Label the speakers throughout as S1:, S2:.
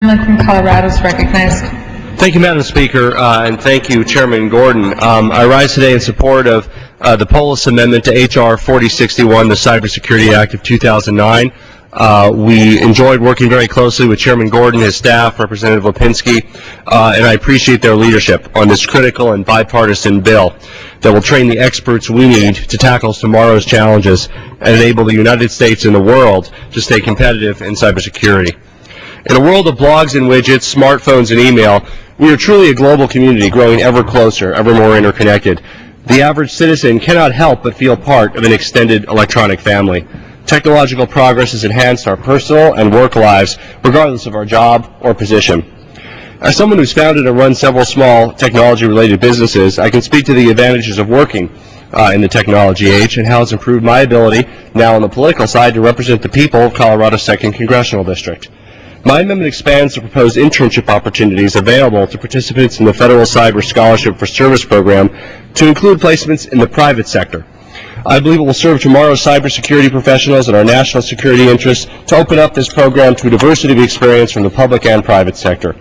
S1: From Colorado is recognized.
S2: Thank you, Madam Speaker, and thank you, Chairman Gordon. I rise today in support of the Polis Amendment to H.R. 4061, the Cybersecurity Act of 2009. We enjoyed working very closely with Chairman Gordon, his staff, Representative Lipinski, and I appreciate their leadership on this critical and bipartisan bill that will train the experts we need to tackle tomorrow's challenges and enable the United States and the world to stay competitive in cybersecurity. In a world of blogs and widgets, smartphones, and email, we are truly a global community growing ever closer, ever more interconnected. The average citizen cannot help but feel part of an extended electronic family. Technological progress has enhanced our personal and work lives, regardless of our job or position. As someone who's founded and run several small technology-related businesses, I can speak to the advantages of working in the technology age and how it's improved my ability, now on the political side, to represent the people of Colorado's 2nd Congressional District. My amendment expands the proposed internship opportunities available to participants in the Federal Cyber Scholarship for Service program to include placements in the private sector. I believe it will serve tomorrow's cybersecurity professionals and our national security interests to open up this program to a diversity of experience from the public and private sector.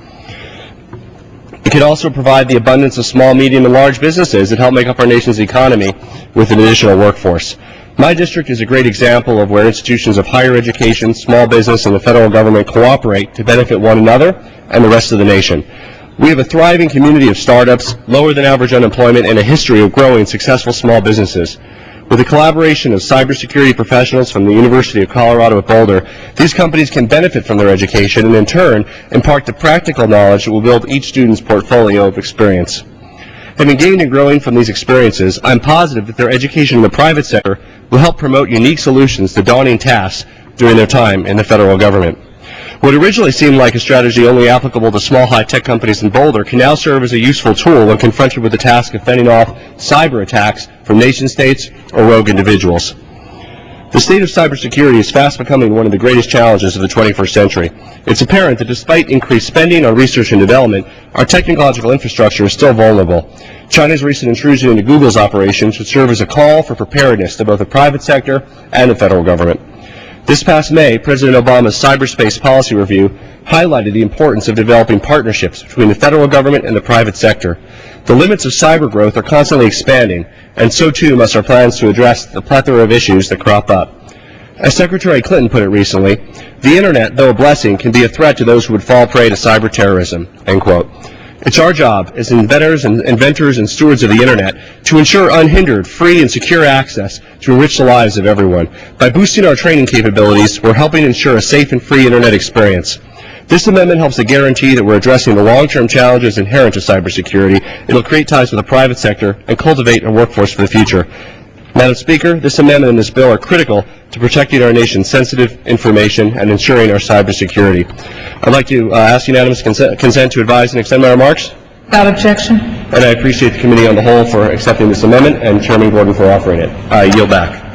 S2: It can also provide the abundance of small, medium, and large businesses that help make up our nation's economy with an additional workforce. My district is a great example of where institutions of higher education, small business, and the federal government cooperate to benefit one another and the rest of the nation. We have a thriving community of startups, lower than average unemployment, and a history of growing successful small businesses. With the collaboration of cybersecurity professionals from the University of Colorado at Boulder, these companies can benefit from their education and in turn impart the practical knowledge that will build each student's portfolio of experience. Having gained and growing from these experiences, I'm positive that their education in the private sector will help promote unique solutions to daunting tasks during their time in the federal government. What originally seemed like a strategy only applicable to small high-tech companies in Boulder can now serve as a useful tool when confronted with the task of fending off cyber attacks from nation-states or rogue individuals. The state of cybersecurity is fast becoming one of the greatest challenges of the 21st century. It's apparent that despite increased spending on research and development, our technological infrastructure is still vulnerable. China's recent intrusion into Google's operations should serve as a call for preparedness to both the private sector and the federal government. This past May, President Obama's cyberspace policy review highlighted the importance of developing partnerships between the federal government and the private sector. The limits of cyber growth are constantly expanding, and so too must our plans to address the plethora of issues that crop up. As Secretary Clinton put it recently, the Internet, though a blessing, can be a threat to those who would fall prey to cyber terrorism, end quote. It's our job as inventors and stewards of the Internet to ensure unhindered, free, and secure access to enrich the lives of everyone. By boosting our training capabilities, we're helping ensure a safe and free Internet experience. This amendment helps to guarantee that we're addressing the long-term challenges inherent to cybersecurity. It'll create ties with the private sector and cultivate a workforce for the future. Madam Speaker, this amendment and this bill are critical to protecting our nation's sensitive information and ensuring our cybersecurity. I'd like to ask unanimous consent to advise and extend my remarks.
S1: Without objection.
S2: And I appreciate the committee on the whole for accepting this amendment and Chairman Gordon for offering it. I yield back.